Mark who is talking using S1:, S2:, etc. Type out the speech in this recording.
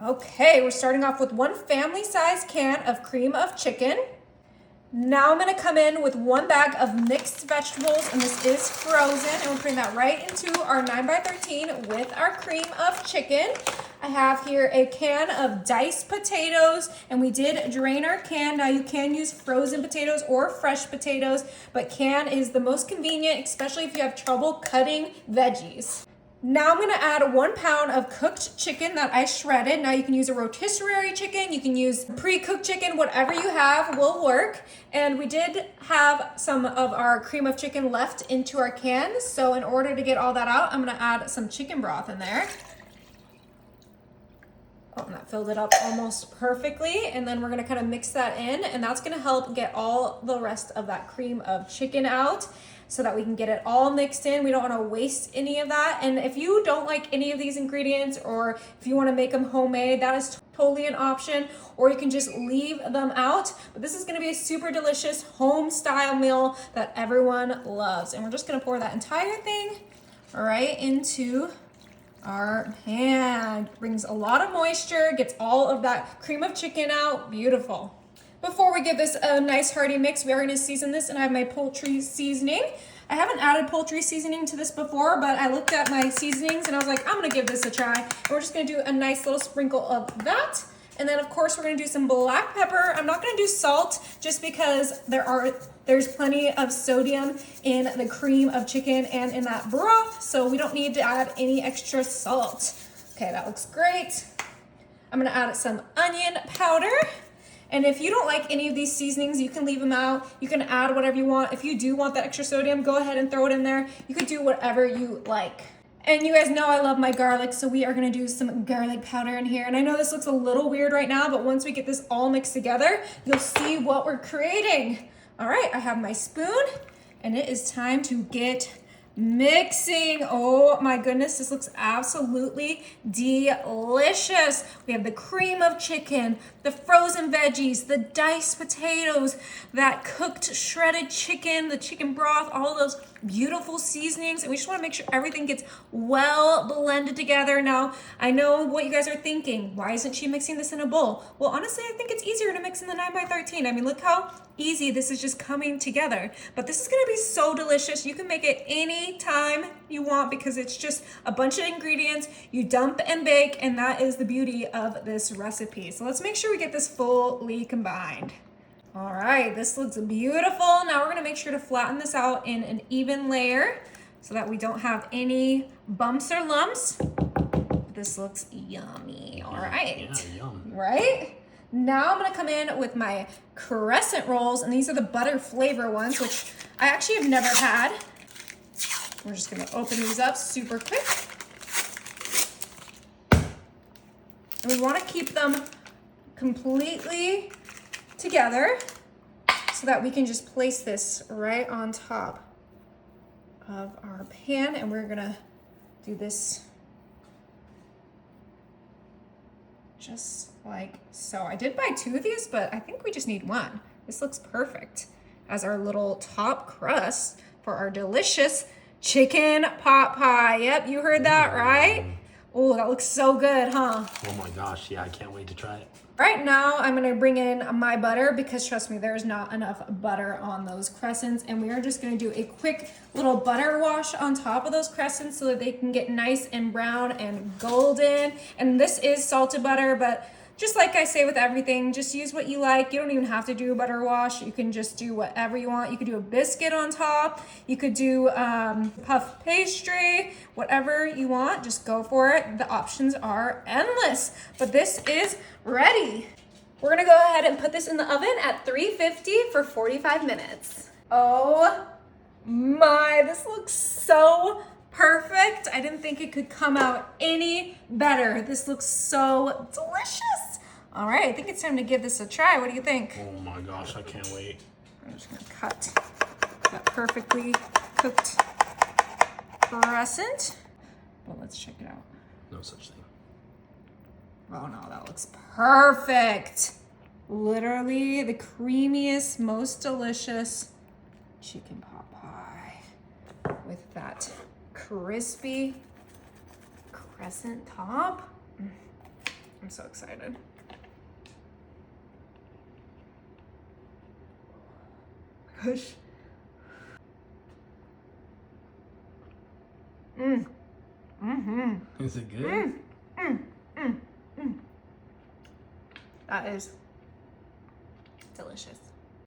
S1: Okay, we're starting off with 1 family-sized can of cream of chicken. Now I'm gonna come in with 1 bag of mixed vegetables, and this is frozen, and we're putting that right into our 9x13 with our cream of chicken. I have here a can of diced potatoes, and we did drain our can. Now you can use frozen potatoes or fresh potatoes, but can is the most convenient, especially if you have trouble cutting veggies. Now I'm gonna add 1 pound of cooked chicken that I shredded. Now you can use a rotisserie chicken, you can use pre-cooked chicken, whatever you have will work. And we did have some of our cream of chicken left into our can. So in order to get all that out, I'm gonna add some chicken broth in there. Oh, and that filled it up almost perfectly. And then we're gonna kind of mix that in, and that's gonna help get all the rest of that cream of chicken out, so that we can get it all mixed in. We don't wanna waste any of that. And if you don't like any of these ingredients, or if you wanna make them homemade, that is totally an option, or you can just leave them out. But this is gonna be a super delicious home style meal that everyone loves. And we're just gonna pour that entire thing right into our pan. Brings a lot of moisture, gets all of that cream of chicken out, beautiful. Before we give this a nice hearty mix, we are gonna season this, and I have my poultry seasoning. I haven't added poultry seasoning to this before, but I looked at my seasonings and I was like, I'm gonna give this a try. And we're just gonna do a nice little sprinkle of that. And then of course we're gonna do some black pepper. I'm not gonna do salt just because there's plenty of sodium in the cream of chicken and in that broth, so we don't need to add any extra salt. Okay, that looks great. I'm gonna add some onion powder. And if you don't like any of these seasonings, you can leave them out. You can add whatever you want. If you do want that extra sodium, go ahead and throw it in there. You could do whatever you like. And you guys know I love my garlic, so we are gonna do some garlic powder in here. And I know this looks a little weird right now, but once we get this all mixed together, you'll see what we're creating. All right, I have my spoon, and it is time to get mixing. Oh my goodness, this looks absolutely delicious. We have the cream of chicken, the frozen veggies, the diced potatoes, that cooked shredded chicken, the chicken broth, all those beautiful seasonings, and we just want to make sure everything gets well blended together. Now, I know what you guys are thinking. Why isn't she mixing this in a bowl? Well, honestly, I think it's easier to mix in the 9x13. I mean, look how easy this is just coming together. But this is gonna be so delicious. You can make it any time you want because it's just a bunch of ingredients. You dump and bake, and that is the beauty of this recipe. So let's make sure we get this fully combined. All right, this looks beautiful. Now we're gonna make sure to flatten this out in an even layer so that we don't have any bumps or lumps. This looks yummy. All right.
S2: Yeah, yum.
S1: Right? Now I'm gonna come in with my crescent rolls, and these are the butter flavor ones, which I actually have never had. We're just gonna open these up super quick. And we wanna keep them completely together so that we can just place this right on top of our pan, and we're gonna do this just like so. I did buy 2 of these, but I think we just need 1. This looks perfect as our little top crust for our delicious chicken pot pie. Yep, you heard that right. Oh, that looks so good, huh?
S2: Oh my gosh, yeah, I can't wait to try it.
S1: Right now, I'm gonna bring in my butter because trust me, there's not enough butter on those crescents, and we are just gonna do a quick little butter wash on top of those crescents so that they can get nice and brown and golden. And this is salted butter, but just like I say with everything, just use what you like. You don't even have to do a butter wash. You can just do whatever you want. You could do a biscuit on top. You could do puff pastry, whatever you want, just go for it. The options are endless, but this is ready. We're gonna go ahead and put this in the oven at 350 for 45 minutes. Oh my, this looks so perfect. I didn't think it could come out any better. This looks so delicious. All right, I think it's time to give this a try. What do you think?
S2: Oh my gosh, I can't wait.
S1: I'm just gonna cut that perfectly cooked crescent. Well, let's check it out.
S2: No such thing.
S1: Oh no, that looks perfect. Literally the creamiest, most delicious chicken pot pie with that crispy crescent top. I'm so excited. Gosh.
S2: Is it good?
S1: That is delicious.